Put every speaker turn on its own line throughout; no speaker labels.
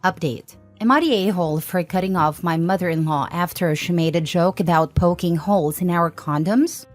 Update. Am I the a-hole for cutting off my mother-in-law after she made a joke about poking holes in our condoms?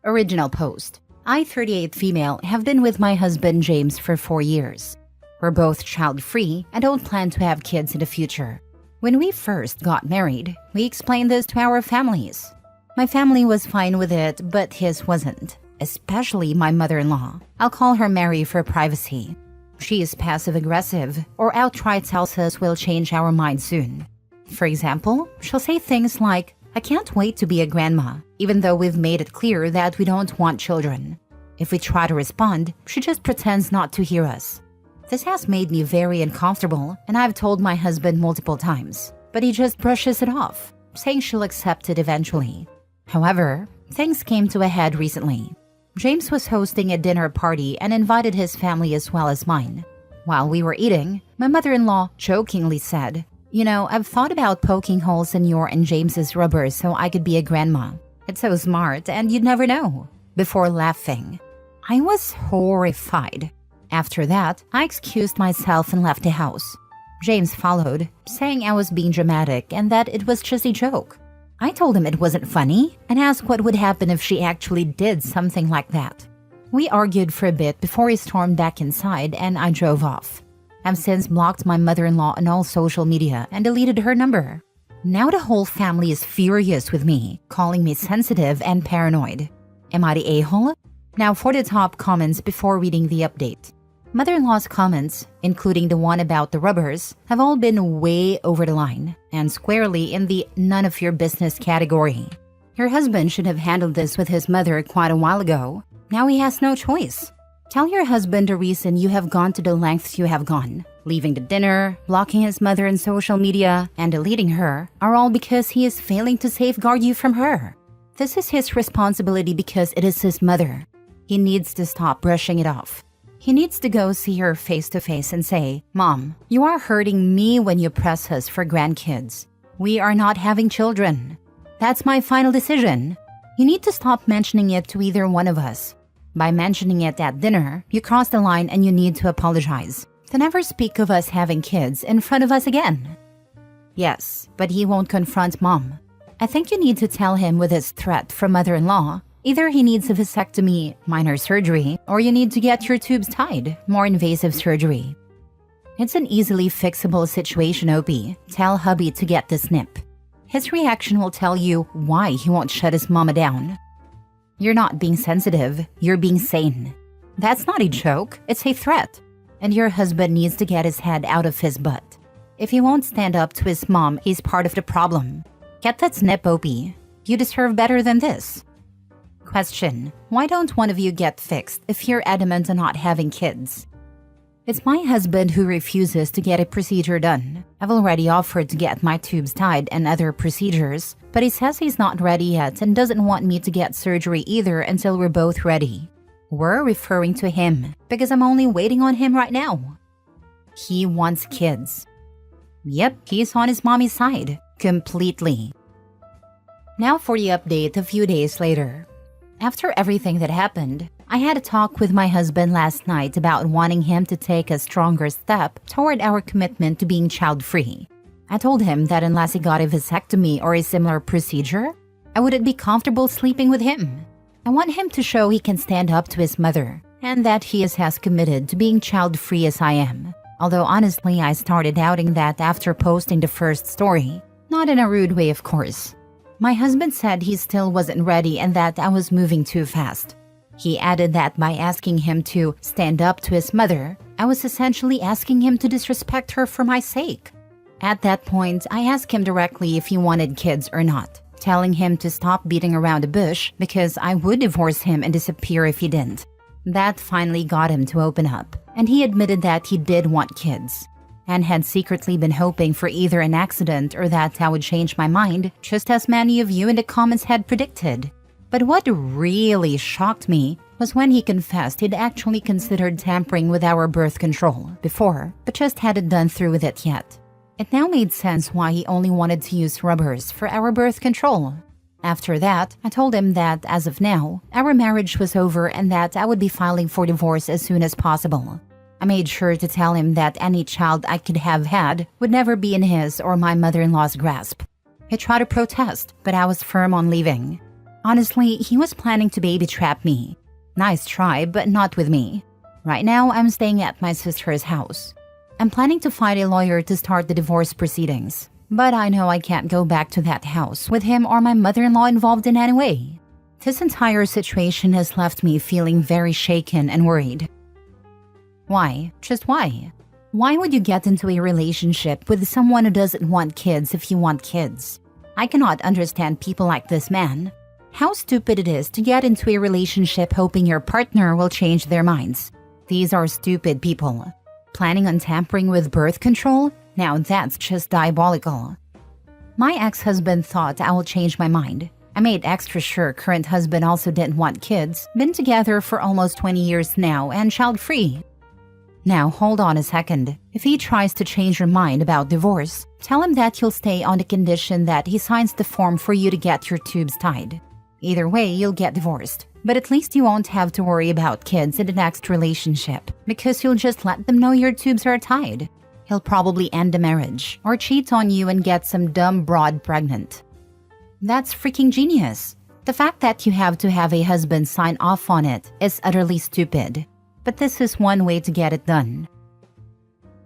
Original post. I, 38 female, have been with my husband James for 4 years. We're both child-free and don't plan to have kids in the future. When we first got married, we explained this to our families. My family was fine with it, but his wasn't, especially my mother-in-law. I'll call her Mary for privacy. She is passive-aggressive or outright tells us we'll change our mind soon. For example, she'll say things like, "I can't wait to be a grandma," even though we've made it clear that we don't want children. If we try to respond, she just pretends not to hear us. This has made me very uncomfortable, and I've told my husband multiple times, but he just brushes it off, saying she'll accept it eventually. However, things came to a head recently. James was hosting a dinner party and invited his family as well as mine. While we were eating, my mother-in-law jokingly said, "You know, I've thought about poking holes in your and James's rubber so I could be a grandma. It's so smart and you'd never know," before laughing. I was horrified. After that, I excused myself and left the house. James followed, saying I was being dramatic and that it was just a joke. I told him it wasn't funny and asked what would happen if she actually did something like that. We argued for a bit before he stormed back inside and I drove off. I've since blocked my mother-in-law on all social media and deleted her number. Now the whole family is furious with me, calling me sensitive and paranoid. Am I the a-hole? Now for the top comments before reading the update. Mother-in-law's comments, including the one about the rubbers, have all been way over the line and squarely in the none of your business category. Your husband should have handled this with his mother quite a while ago. Now he has no choice. Tell your husband the reason you have gone to the lengths you have gone. Leaving the dinner, blocking his mother in social media, and deleting her are all because he is failing to safeguard you from her. This is his responsibility because it is his mother. He needs to stop brushing it off. He needs to go see her face to face and say, "Mom, you are hurting me when you press us for grandkids. We are not having children. That's my final decision." You need to stop mentioning it to either one of us. By mentioning it at dinner, you cross the line and you need to apologize. To never speak of us having kids in front of us again. Yes, but he won't confront Mom. I think you need to tell him with his threat from mother-in-law. Either he needs a vasectomy, minor surgery, or you need to get your tubes tied, more invasive surgery. It's an easily fixable situation, Opie. Tell hubby to get the snip. His reaction will tell you why he won't shut his mama down. You're not being sensitive, you're being sane. That's not a joke, it's a threat. And your husband needs to get his head out of his butt. If he won't stand up to his mom, he's part of the problem. Get that snip, Opie. You deserve better than this. Question. Why don't one of you get fixed if you're adamant on not having kids? It's my husband who refuses to get a procedure done. I've already offered to get my tubes tied and other procedures, but he says he's not ready yet and doesn't want me to get surgery either until we're both ready. We're referring to him because I'm only waiting on him right now. He wants kids. Yep, he's on his mommy's side. Completely. Now for the update a few days later. After everything that happened, I had a talk with my husband last night about wanting him to take a stronger step toward our commitment to being child-free. I told him that unless he got a vasectomy or a similar procedure, I wouldn't be comfortable sleeping with him. I want him to show he can stand up to his mother and that he is as committed to being child-free as I am. Although honestly, I started doubting that after posting the first story. Not in a rude way, of course. My husband said he still wasn't ready and that I was moving too fast. He added that by asking him to stand up to his mother, I was essentially asking him to disrespect her for my sake. At that point, I asked him directly if he wanted kids or not, telling him to stop beating around the bush because I would divorce him and disappear if he didn't. That finally got him to open up, and he admitted that he did want kids. And had secretly been hoping for either an accident or that I would change my mind, just as many of you in the comments had predicted. But what really shocked me was when he confessed he'd actually considered tampering with our birth control before, but just hadn't done through with it yet. It now made sense why he only wanted to use rubbers for our birth control. After that, I told him that, as of now, our marriage was over and that I would be filing for divorce as soon as possible. I made sure to tell him that any child I could have had would never be in his or my mother-in-law's grasp. He tried to protest, but I was firm on leaving. Honestly, he was planning to baby trap me. Nice try, but not with me. Right now, I'm staying at my sister's house. I'm planning to find a lawyer to start the divorce proceedings, but I know I can't go back to that house with him or my mother-in-law involved in any way. This entire situation has left me feeling very shaken and worried. Why? Just why? Why would you get into a relationship with someone who doesn't want kids if you want kids? I cannot understand people like this man. How stupid it is to get into a relationship hoping your partner will change their minds. These are stupid people. Planning on tampering with birth control? Now that's just diabolical. My ex-husband thought I will change my mind. I made extra sure current husband also didn't want kids, been together for almost 20 years now and child-free. Now hold on a second. If he tries to change your mind about divorce, tell him that you'll stay on the condition that he signs the form for you to get your tubes tied. Either way, you'll get divorced. But at least you won't have to worry about kids in the next relationship because you'll just let them know your tubes are tied. He'll probably end the marriage or cheat on you and get some dumb broad pregnant. That's freaking genius. The fact that you have to have a husband sign off on it is utterly stupid. But this is one way to get it done.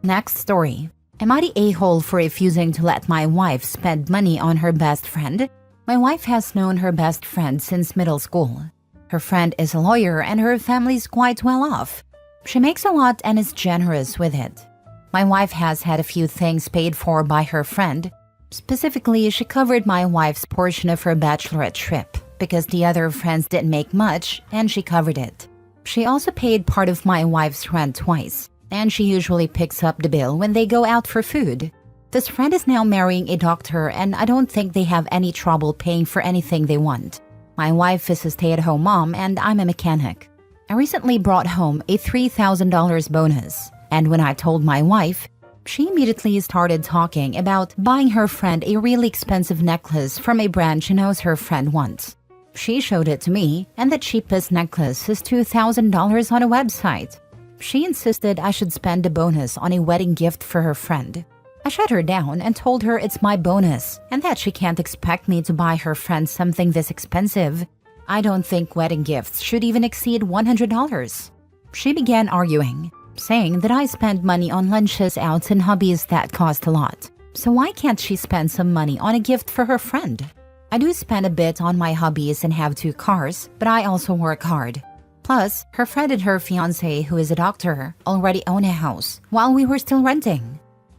Next story. Am I the a-hole for refusing to let my wife spend money on her best friend? My wife has known her best friend since middle school. Her friend is a lawyer and her family's quite well off. She makes a lot and is generous with it. My wife has had a few things paid for by her friend. Specifically, she covered my wife's portion of her bachelorette trip because the other friends didn't make much and she covered it. She also paid part of my wife's rent twice, and she usually picks up the bill when they go out for food. This friend is now marrying a doctor, and I don't think they have any trouble paying for anything they want. My wife is a stay-at-home mom, and I'm a mechanic. I recently brought home a $3,000 bonus, and when I told my wife, she immediately started talking about buying her friend a really expensive necklace from a brand she knows her friend wants. She showed it to me, and the cheapest necklace is $2,000 on a website. She insisted I should spend the bonus on a wedding gift for her friend. I shut her down and told her it's my bonus and that she can't expect me to buy her friend something this expensive. I don't think wedding gifts should even exceed $100. She began arguing, saying that I spend money on lunches out and hobbies that cost a lot. So why can't she spend some money on a gift for her friend? I do spend a bit on my hobbies and have 2 cars, but I also work hard. Plus, her friend and her fiancé, who is a doctor, already own a house while we were still renting.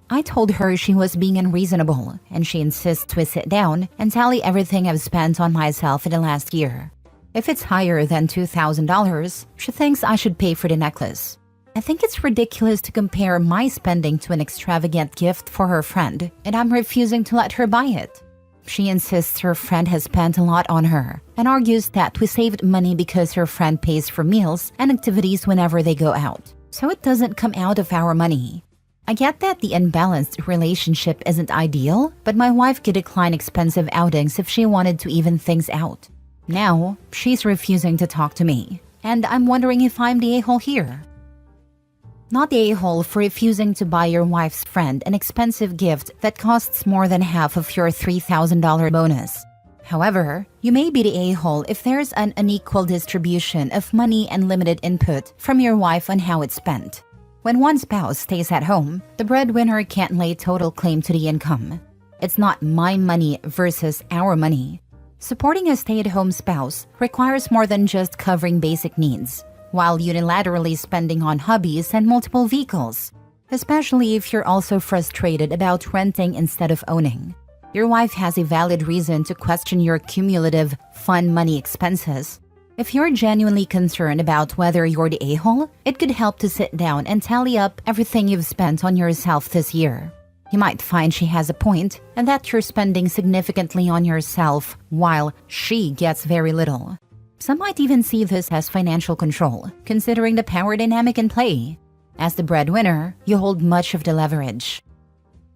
I told her she was being unreasonable, and she insists we sit down and tally everything I've spent on myself in the last year. If it's higher than $2,000, she thinks I should pay for the necklace. I think it's ridiculous to compare my spending to an extravagant gift for her friend, and I'm refusing to let her buy it. She insists her friend has spent a lot on her and argues that we saved money because her friend pays for meals and activities whenever they go out, so it doesn't come out of our money. I get that the unbalanced relationship isn't ideal, but my wife could decline expensive outings if she wanted to even things out. Now, she's refusing to talk to me, and I'm wondering if I'm the a-hole here. Not the a-hole for refusing to buy your wife's friend an expensive gift that costs more than half of your $3,000 bonus. However, you may be the a-hole if there's an unequal distribution of money and limited input from your wife on how it's spent. When one spouse stays at home, the breadwinner can't lay total claim to the income. It's not my money versus our money. Supporting a stay-at-home spouse requires more than just covering basic needs, while unilaterally spending on hobbies and multiple vehicles, especially if you're also frustrated about renting instead of owning. Your wife has a valid reason to question your cumulative fun money expenses. If you're genuinely concerned about whether you're the a-hole, it could help to sit down and tally up everything you've spent on yourself this year. You might find she has a point and that you're spending significantly on yourself while she gets very little. Some might even see this as financial control, considering the power dynamic in play. As the breadwinner, you hold much of the leverage.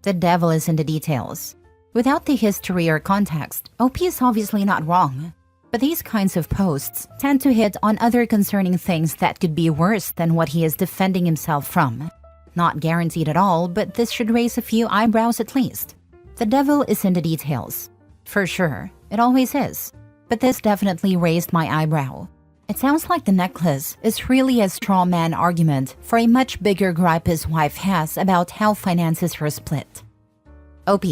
The devil is in the details. Without the history or context, OP is obviously not wrong. But these kinds of posts tend to hit on other concerning things that could be worse than what he is defending himself from. Not guaranteed at all, but this should raise a few eyebrows at least. The devil is in the details. For sure, it always is. But this definitely raised my eyebrow. It sounds like the necklace is really a straw man argument for a much bigger gripe his wife has about how finances are split. OP,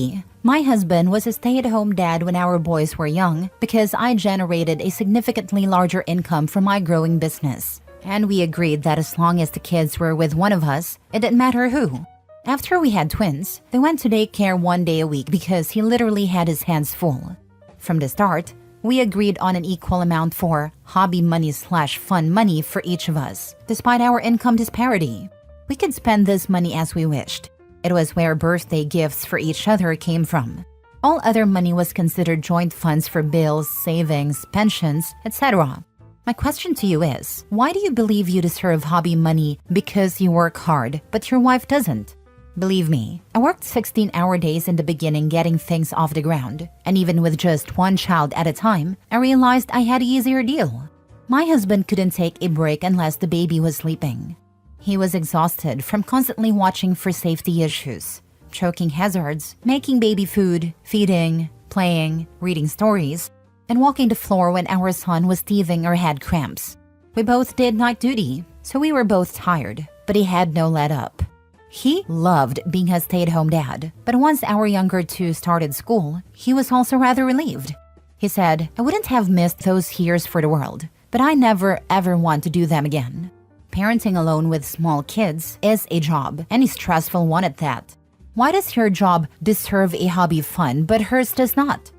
my husband was a stay-at-home dad when our boys were young because I generated a significantly larger income from my growing business. And we agreed that as long as the kids were with one of us, it didn't matter who. After we had twins, they went to daycare 1 day a week because he literally had his hands full. From the start, we agreed on an equal amount for hobby money/fun money for each of us, despite our income disparity. We could spend this money as we wished. It was where birthday gifts for each other came from. All other money was considered joint funds for bills, savings, pensions, etc. My question to you is, why do you believe you deserve hobby money because you work hard, but your wife doesn't? Believe me, I worked 16-hour days in the beginning getting things off the ground, and even with just one child at a time, I realized I had an easier deal. My husband couldn't take a break unless the baby was sleeping. He was exhausted from constantly watching for safety issues, choking hazards, making baby food, feeding, playing, reading stories, and walking the floor when our son was teething or had cramps. We both did night duty, so we were both tired, but he had no let up. He loved being a stay-at-home dad, but once our younger two started school, he was also rather relieved. He said, I wouldn't have missed those years for the world, but I never ever want to do them again. Parenting alone with small kids is a job, and a stressful one at that. Why does your job deserve a hobby fund, but hers does not?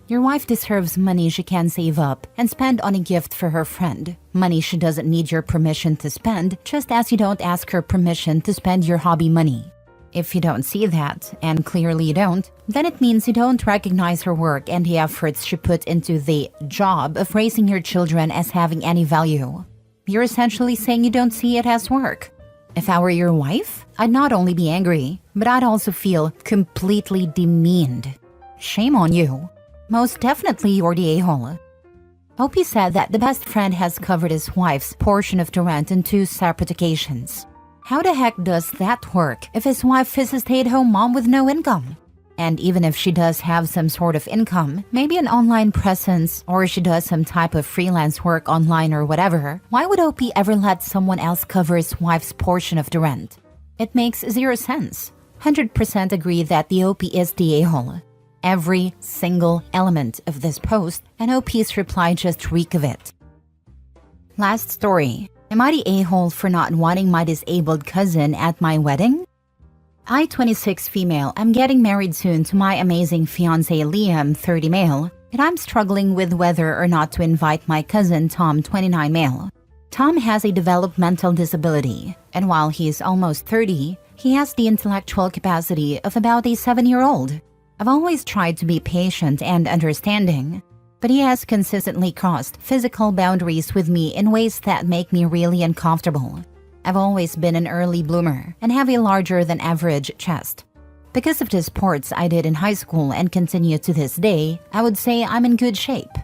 Your wife deserves money she can save up and spend on a gift for her friend. Money she doesn't need your permission to spend, just as you don't ask her permission to spend your hobby money. If you don't see that, and clearly you don't, then it means you don't recognize her work and the efforts she put into the job of raising your children as having any value. You're essentially saying you don't see it as work. If I were your wife, I'd not only be angry, but I'd also feel completely demeaned. Shame on you. Most definitely you're the a-hole. Opie said that the best friend has covered his wife's portion of the rent in 2 separate occasions. How the heck does that work if his wife is a stay-at-home mom with no income? And even if she does have some sort of income, maybe an online presence, or she does some type of freelance work online or whatever, why would Opie ever let someone else cover his wife's portion of the rent? It makes 0 sense. 100% agree that the Opie is the a-hole. Every single element of this post, and OP's reply just reek of it. Last story. Am I the a-hole for not wanting my disabled cousin at my wedding? I, 26 female, am getting married soon to my amazing fiancé Liam, 30 male, and I'm struggling with whether or not to invite my cousin Tom, 29 male. Tom has a developmental disability, and while he is almost 30, he has the intellectual capacity of about a 7-year-old. I've always tried to be patient and understanding, but he has consistently crossed physical boundaries with me in ways that make me really uncomfortable. I've always been an early bloomer and have a larger than average chest. Because of the sports I did in high school and continue to this day, I would say I'm in good shape.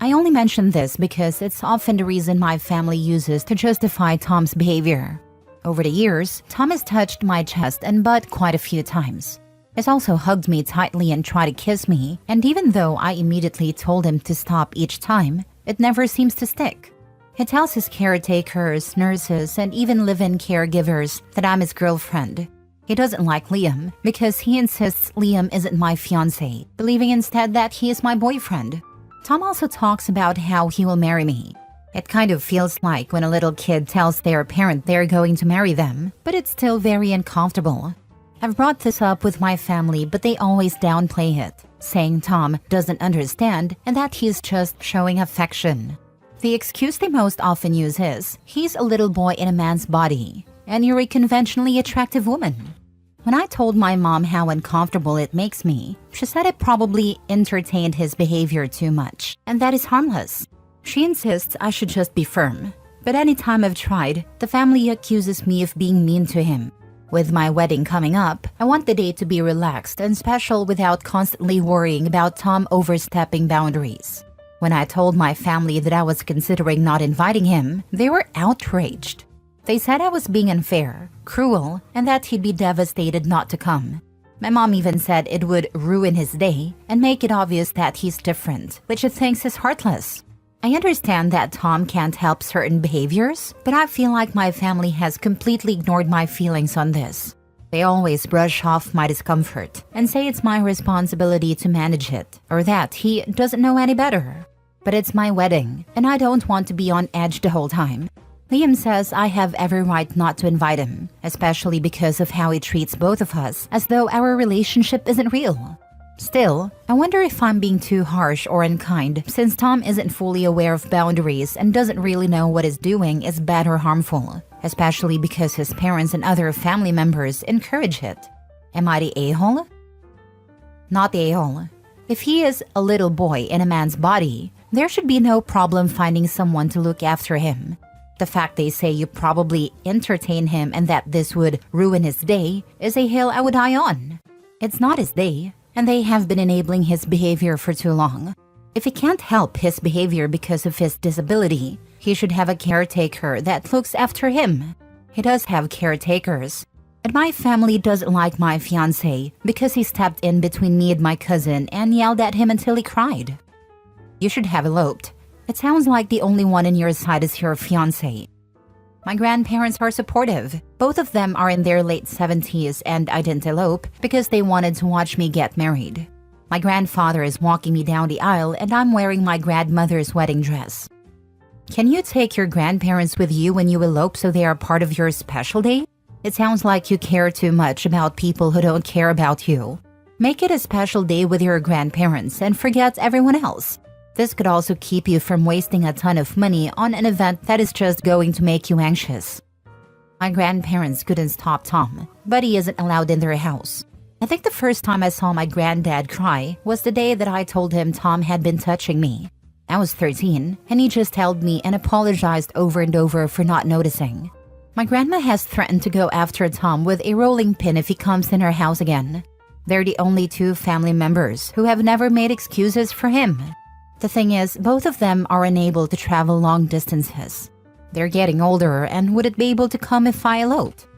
I only mention this because it's often the reason my family uses to justify Tom's behavior. Over the years, Tom has touched my chest and butt quite a few times. He's also hugged me tightly and tried to kiss me, and even though I immediately told him to stop each time, it never seems to stick. He tells his caretakers, nurses, and even live-in caregivers that I'm his girlfriend. He doesn't like Liam because he insists Liam isn't my fiancé, believing instead that he is my boyfriend. Tom also talks about how he will marry me. It kind of feels like when a little kid tells their parent they're going to marry them, but it's still very uncomfortable. I've brought this up with my family, but they always downplay it, saying Tom doesn't understand and that he's just showing affection. The excuse they most often use is, he's a little boy in a man's body, and you're a conventionally attractive woman. When I told my mom how uncomfortable it makes me, she said it probably entertained his behavior too much, and that is harmless. She insists I should just be firm, but anytime I've tried, the family accuses me of being mean to him. With my wedding coming up, I want the day to be relaxed and special without constantly worrying about Tom overstepping boundaries. When I told my family that I was considering not inviting him, they were outraged. They said I was being unfair, cruel, and that he'd be devastated not to come. My mom even said it would ruin his day and make it obvious that he's different, which she thinks is heartless. I understand that Tom can't help certain behaviors, but I feel like my family has completely ignored my feelings on this. They always brush off my discomfort and say it's my responsibility to manage it, or that he doesn't know any better. But it's my wedding, and I don't want to be on edge the whole time. Liam says I have every right not to invite him, especially because of how he treats both of us, as though our relationship isn't real. Still, I wonder if I'm being too harsh or unkind, since Tom isn't fully aware of boundaries and doesn't really know what he's doing is bad or harmful, especially because his parents and other family members encourage it. Am I the a-hole? Not the a-hole. If he is a little boy in a man's body, there should be no problem finding someone to look after him. The fact they say you probably entertain him and that this would ruin his day is a hill I would die on. It's not his day, and they have been enabling his behavior for too long. If he can't help his behavior because of his disability, he should have a caretaker that looks after him. He does have caretakers. And my family doesn't like my fiancé because he stepped in between me and my cousin and yelled at him until he cried. You should have eloped. It sounds like the only one on your side is your fiancé. My grandparents are supportive. Both of them are in their late 70s and I didn't elope because they wanted to watch me get married. My grandfather is walking me down the aisle and I'm wearing my grandmother's wedding dress. Can you take your grandparents with you when you elope so they are part of your special day? It sounds like you care too much about people who don't care about you. Make it a special day with your grandparents and forget everyone else. This could also keep you from wasting a ton of money on an event that is just going to make you anxious. My grandparents couldn't stop Tom, but he isn't allowed in their house. I think the first time I saw my granddad cry was the day that I told him Tom had been touching me. I was 13, and he just held me and apologized over and over for not noticing. My grandma has threatened to go after Tom with a rolling pin if he comes in her house again. They're the only two family members who have never made excuses for him. The thing is, both of them are unable to travel long distances. They're getting older and wouldn't be able to come if I eloped.